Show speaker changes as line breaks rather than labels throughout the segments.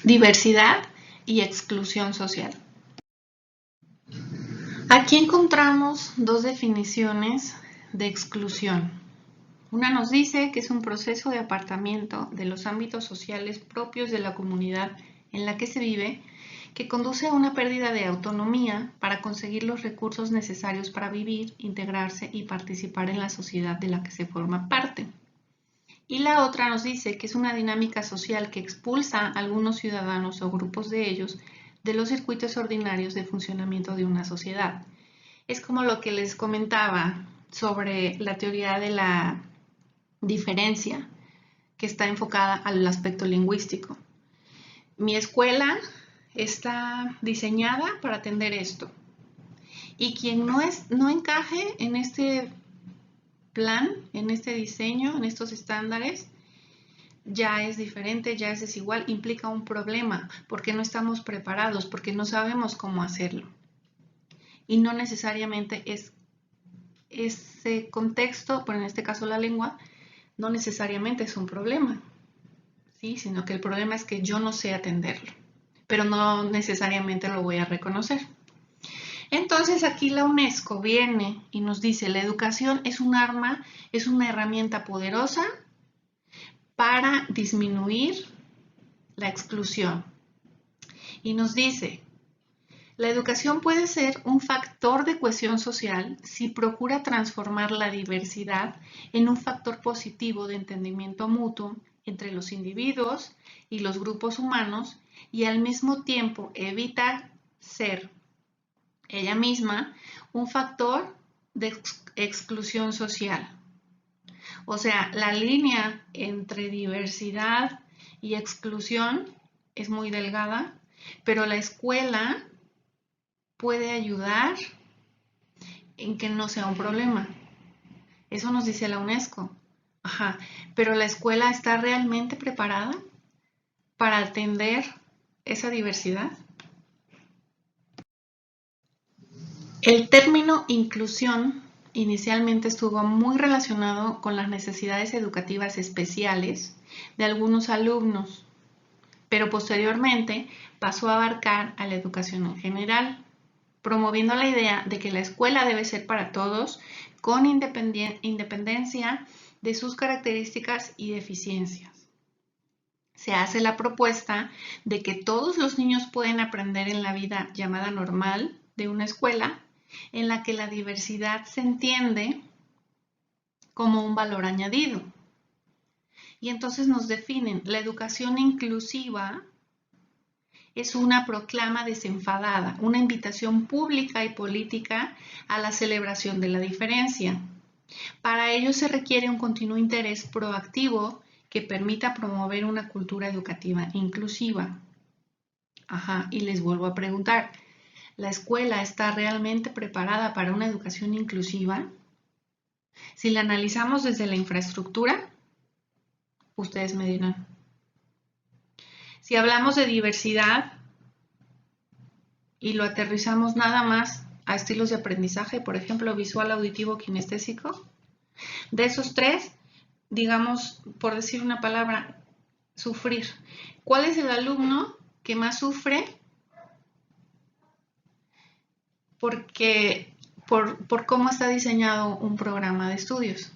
Diversidad y exclusión social. Aquí encontramos dos definiciones de exclusión. Una nos dice que es un proceso de apartamiento de los ámbitos sociales propios de la comunidad en la que se vive, que conduce a una pérdida de autonomía para conseguir los recursos necesarios para vivir, integrarse y participar en la sociedad de la que se forma parte. Y la otra nos dice que es una dinámica social que expulsa a algunos ciudadanos o grupos de ellos de los circuitos ordinarios de funcionamiento de una sociedad. Es como lo que les comentaba sobre la teoría de la diferencia, que está enfocada al aspecto lingüístico. Mi escuela está diseñada para atender esto. Y quien no encaje en este plan, en este diseño, en estos estándares, ya es diferente, ya es desigual, implica un problema, porque no estamos preparados, porque no sabemos cómo hacerlo. Y no necesariamente es ese contexto, pero en este caso la lengua, no necesariamente es un problema, ¿sí? Sino que el problema es que yo no sé atenderlo, pero no necesariamente lo voy a reconocer. Entonces aquí la UNESCO viene y nos dice, la educación es un arma, es una herramienta poderosa para disminuir la exclusión. Y nos dice, la educación puede ser un factor de cohesión social si procura transformar la diversidad en un factor positivo de entendimiento mutuo entre los individuos y los grupos humanos y al mismo tiempo evita ser ella misma un factor de exclusión social. O sea, la línea entre diversidad y exclusión es muy delgada, pero la escuela puede ayudar en que no sea un problema. Eso nos dice la UNESCO. Ajá, pero la escuela está realmente preparada para atender esa diversidad. El término inclusión inicialmente estuvo muy relacionado con las necesidades educativas especiales de algunos alumnos, pero posteriormente pasó a abarcar a la educación en general, promoviendo la idea de que la escuela debe ser para todos con independencia de sus características y deficiencias. Se hace la propuesta de que todos los niños pueden aprender en la vida llamada normal de una escuela, en la que la diversidad se entiende como un valor añadido. Y entonces nos definen, la educación inclusiva es una proclama desenfadada, una invitación pública y política a la celebración de la diferencia. Para ello se requiere un continuo interés proactivo que permita promover una cultura educativa inclusiva. Ajá, y les vuelvo a preguntar, ¿la escuela está realmente preparada para una educación inclusiva? Si la analizamos desde la infraestructura, ustedes me dirán. Si hablamos de diversidad y lo aterrizamos nada más a estilos de aprendizaje, por ejemplo, visual, auditivo, kinestésico, de esos tres, digamos, por decir una palabra, sufrir. ¿Cuál es el alumno que más sufre por cómo está diseñado un programa de estudios?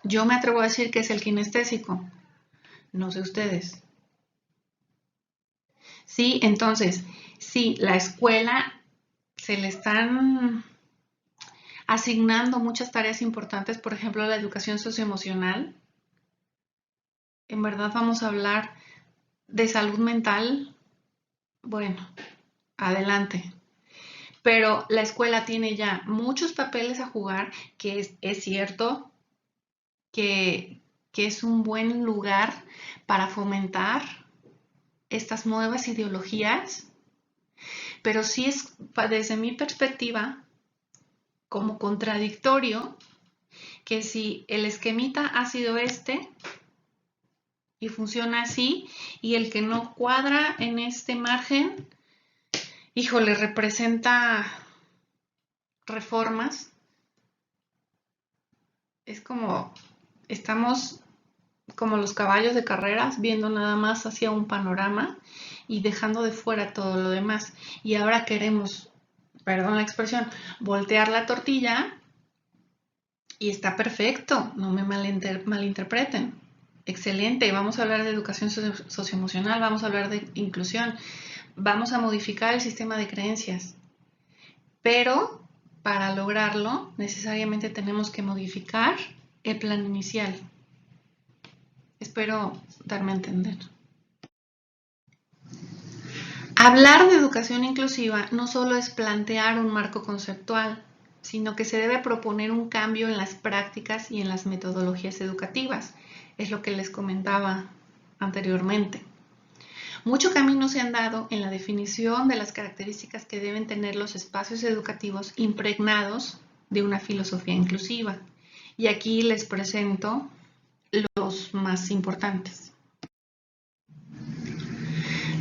Yo me atrevo a decir que es el kinestésico. No sé ustedes. Sí, entonces, sí, la escuela se le están asignando muchas tareas importantes, por ejemplo, la educación socioemocional. En verdad vamos a hablar de salud mental. Bueno, adelante. Pero la escuela tiene ya muchos papeles a jugar, que es cierto que es un buen lugar para fomentar estas nuevas ideologías, pero sí es, desde mi perspectiva, como contradictorio que si el esquemita ha sido este y funciona así, y el que no cuadra en este margen, híjole, representa reformas. Es como estamos como los caballos de carreras, viendo nada más hacia un panorama y dejando de fuera todo lo demás. Y ahora queremos, perdón la expresión, voltear la tortilla y está perfecto, no me malinterpreten. Excelente, vamos a hablar de educación socioemocional, vamos a hablar de inclusión, vamos a modificar el sistema de creencias, pero para lograrlo necesariamente tenemos que modificar el plan inicial. Espero darme a entender. Hablar de educación inclusiva no solo es plantear un marco conceptual, sino que se debe proponer un cambio en las prácticas y en las metodologías educativas. Es lo que les comentaba anteriormente. Mucho camino se han dado en la definición de las características que deben tener los espacios educativos impregnados de una filosofía inclusiva. Y aquí les presento los más importantes.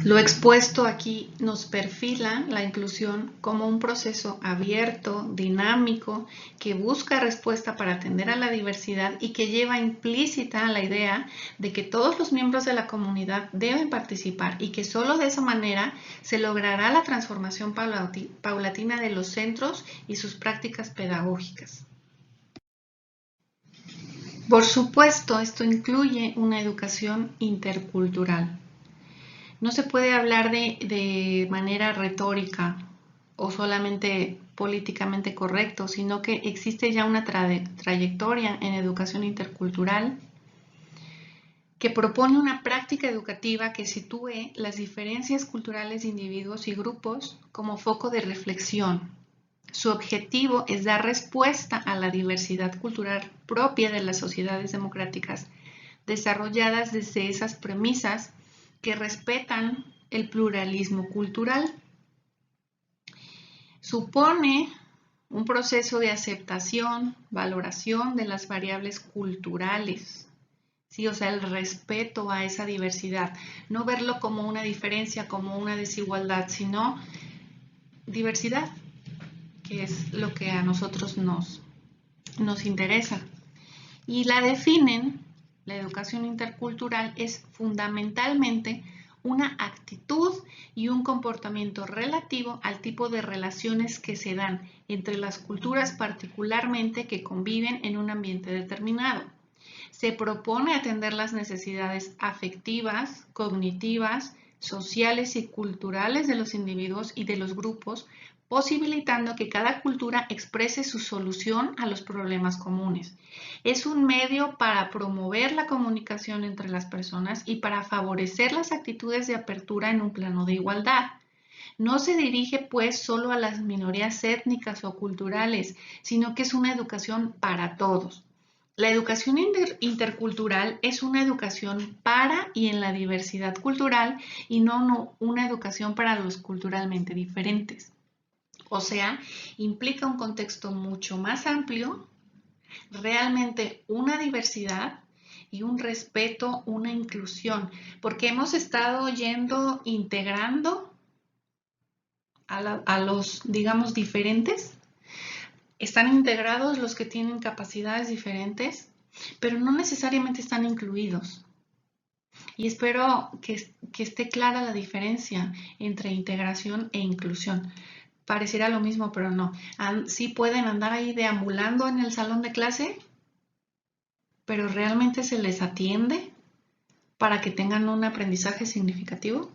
Lo expuesto aquí nos perfila la inclusión como un proceso abierto, dinámico, que busca respuesta para atender a la diversidad y que lleva implícita la idea de que todos los miembros de la comunidad deben participar y que solo de esa manera se logrará la transformación paulatina de los centros y sus prácticas pedagógicas. Por supuesto, esto incluye una educación intercultural. No se puede hablar de manera retórica o solamente políticamente correcto, sino que existe ya una trayectoria en educación intercultural que propone una práctica educativa que sitúe las diferencias culturales de individuos y grupos como foco de reflexión. Su objetivo es dar respuesta a la diversidad cultural propia de las sociedades democráticas, desarrolladas desde esas premisas que respetan el pluralismo cultural. Supone un proceso de aceptación, valoración de las variables culturales, ¿sí? O sea, el respeto a esa diversidad, no verlo como una diferencia, como una desigualdad, sino diversidad, que es lo que a nosotros nos interesa. Y la definen, la educación intercultural es fundamentalmente una actitud y un comportamiento relativo al tipo de relaciones que se dan entre las culturas particularmente que conviven en un ambiente determinado. Se propone atender las necesidades afectivas, cognitivas, sociales y culturales de los individuos y de los grupos, posibilitando que cada cultura exprese su solución a los problemas comunes. Es un medio para promover la comunicación entre las personas y para favorecer las actitudes de apertura en un plano de igualdad. No se dirige pues solo a las minorías étnicas o culturales, sino que es una educación para todos. La educación intercultural es una educación para y en la diversidad cultural y no una educación para los culturalmente diferentes. O sea, implica un contexto mucho más amplio, realmente una diversidad y un respeto, una inclusión, porque hemos estado integrando a los, digamos, diferentes. Están integrados los que tienen capacidades diferentes, pero no necesariamente están incluidos. Y espero que esté clara la diferencia entre integración e inclusión. Pareciera lo mismo, pero no. Sí pueden andar ahí deambulando en el salón de clase, pero realmente se les atiende para que tengan un aprendizaje significativo.